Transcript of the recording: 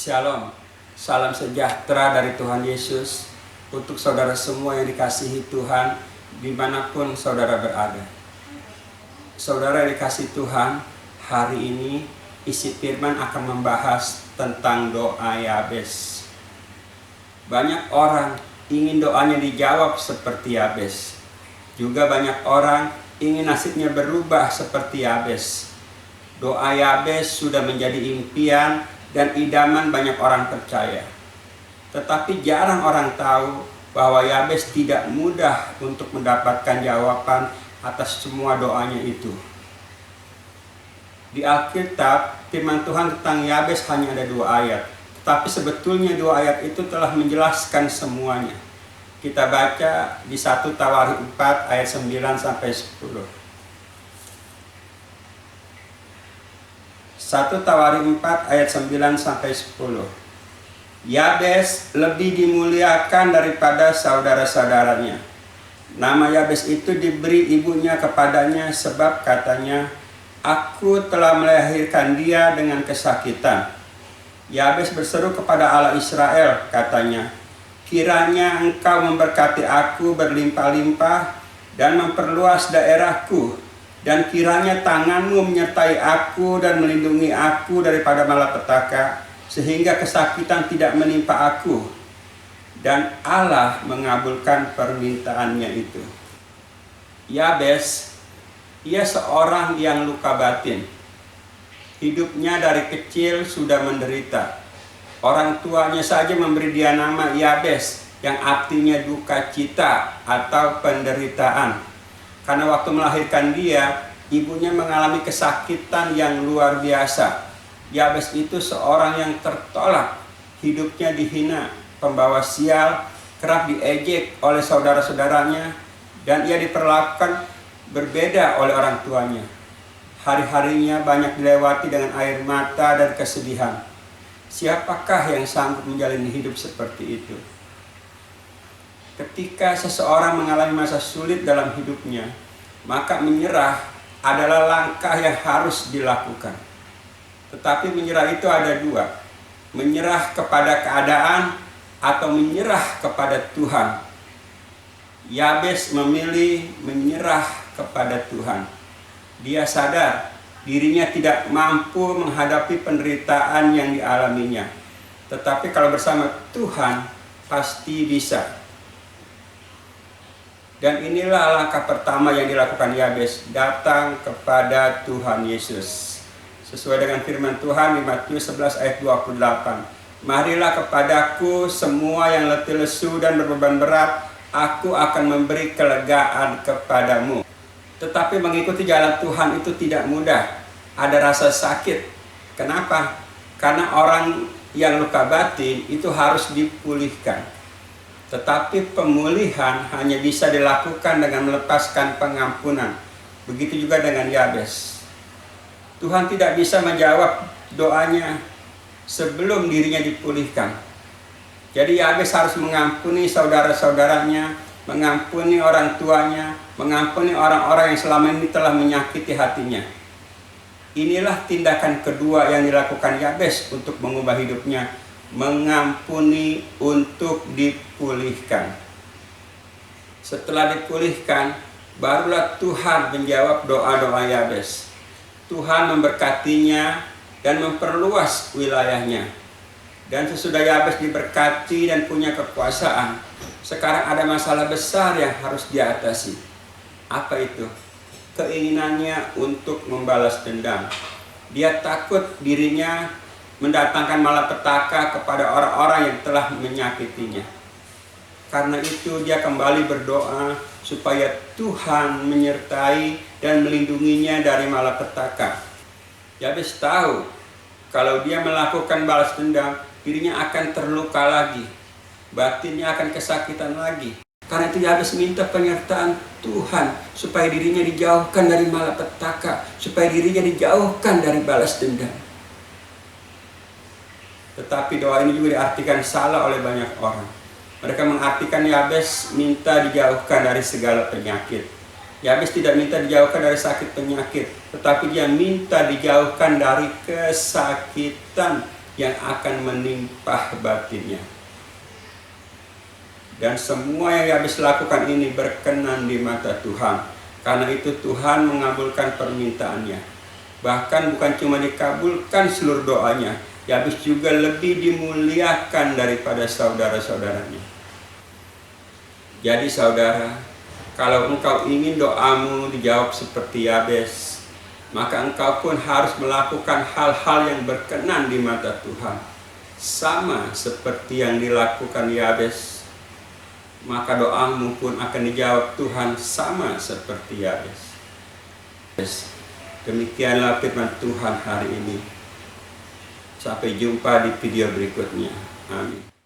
Shalom, salam sejahtera dari Tuhan Yesus untuk saudara semua yang dikasihi Tuhan dimanapun saudara berada. Saudara yang dikasihi Tuhan, hari ini isi firman akan membahas tentang doa Yabes. Banyak orang ingin doanya dijawab seperti Yabes. Juga banyak orang ingin nasibnya berubah seperti Yabes. Doa Yabes sudah menjadi impian dan idaman banyak orang percaya. Tetapi jarang orang tahu bahwa Yabes tidak mudah untuk mendapatkan jawaban atas semua doanya itu. Di Alkitab, firman Tuhan tentang Yabes hanya ada 2 ayat. Tetapi sebetulnya 2 ayat itu telah menjelaskan semuanya. Kita baca di 1 Tawarikh 4 ayat 9-10. 1 Tawarikh 4 ayat 9-10. Yabes lebih dimuliakan daripada saudara-saudaranya. Nama Yabes itu diberi ibunya kepadanya sebab katanya, "Aku telah melahirkan dia dengan kesakitan." Yabes berseru kepada Allah Israel, katanya, "Kiranya engkau memberkati aku berlimpah-limpah dan memperluas daerahku, dan kiranya tanganmu menyertai aku dan melindungi aku daripada malapetaka, sehingga kesakitan tidak menimpa aku." Dan Allah mengabulkan permintaannya itu. Yabes, ia seorang yang luka batin. Hidupnya dari kecil sudah menderita. Orang tuanya saja memberi dia nama Yabes, yang artinya duka cita atau penderitaan. Karena waktu melahirkan dia, ibunya mengalami kesakitan yang luar biasa. Yabes itu seorang yang tertolak, hidupnya dihina, pembawa sial, kerap diejek oleh saudara-saudaranya, dan ia diperlakukan berbeda oleh orang tuanya. Hari-harinya banyak dilewati dengan air mata dan kesedihan. Siapakah yang sanggup menjalani hidup seperti itu? Ketika seseorang mengalami masa sulit dalam hidupnya, maka menyerah adalah langkah yang harus dilakukan. Tetapi menyerah itu ada 2. Menyerah kepada keadaan atau menyerah kepada Tuhan. Yabes memilih menyerah kepada Tuhan. Dia sadar dirinya tidak mampu menghadapi penderitaan yang dialaminya. Tetapi kalau bersama Tuhan, pasti bisa. Dan inilah langkah pertama yang dilakukan Yabes, datang kepada Tuhan Yesus. Sesuai dengan firman Tuhan di Matius 11 ayat 28. "Marilah kepadaku semua yang letih lesu dan berbeban berat, aku akan memberi kelegaan kepadamu." Tetapi mengikuti jalan Tuhan itu tidak mudah. Ada rasa sakit. Kenapa? Karena orang yang luka batin itu harus dipulihkan. Tetapi pemulihan hanya bisa dilakukan dengan melepaskan pengampunan. Begitu juga dengan Yabes. Tuhan tidak bisa menjawab doanya sebelum dirinya dipulihkan. Jadi Yabes harus mengampuni saudara-saudaranya, mengampuni orang tuanya, mengampuni orang-orang yang selama ini telah menyakiti hatinya. Inilah tindakan kedua yang dilakukan Yabes untuk mengubah hidupnya. Mengampuni untuk dipulihkan. Setelah dipulihkan, barulah Tuhan menjawab doa-doa Yabes. Tuhan memberkatinya dan memperluas wilayahnya. Dan sesudah Yabes diberkati dan punya kekuasaan, sekarang ada masalah besar yang harus diatasi. Apa itu? Keinginannya untuk membalas dendam. Dia takut dirinya mendatangkan malapetaka kepada orang-orang yang telah menyakitinya. Karena itu dia kembali berdoa supaya Tuhan menyertai dan melindunginya dari malapetaka. Yabes tahu kalau dia melakukan balas dendam, dirinya akan terluka lagi, batinnya akan kesakitan lagi. Karena itu Yabes minta penyertaan Tuhan supaya dirinya dijauhkan dari malapetaka, supaya dirinya dijauhkan dari balas dendam. Tetapi doa ini juga diartikan salah oleh banyak orang. Mereka mengartikan Yabes minta dijauhkan dari segala penyakit. Yabes tidak minta dijauhkan dari sakit penyakit, tetapi dia minta dijauhkan dari kesakitan yang akan menimpa batinnya. Dan semua yang Yabes lakukan ini berkenan di mata Tuhan. Karena itu Tuhan mengabulkan permintaannya. Bahkan bukan cuma dikabulkan seluruh doanya, Yabes juga lebih dimuliakan daripada saudara-saudaranya. Jadi saudara, kalau engkau ingin doamu dijawab seperti Yabes, maka engkau pun harus melakukan hal-hal yang berkenan di mata Tuhan. Sama seperti yang dilakukan Yabes, maka doamu pun akan dijawab Tuhan sama seperti Yabes. Demikianlah firman Tuhan hari ini. Sampai jumpa di video berikutnya. Amin.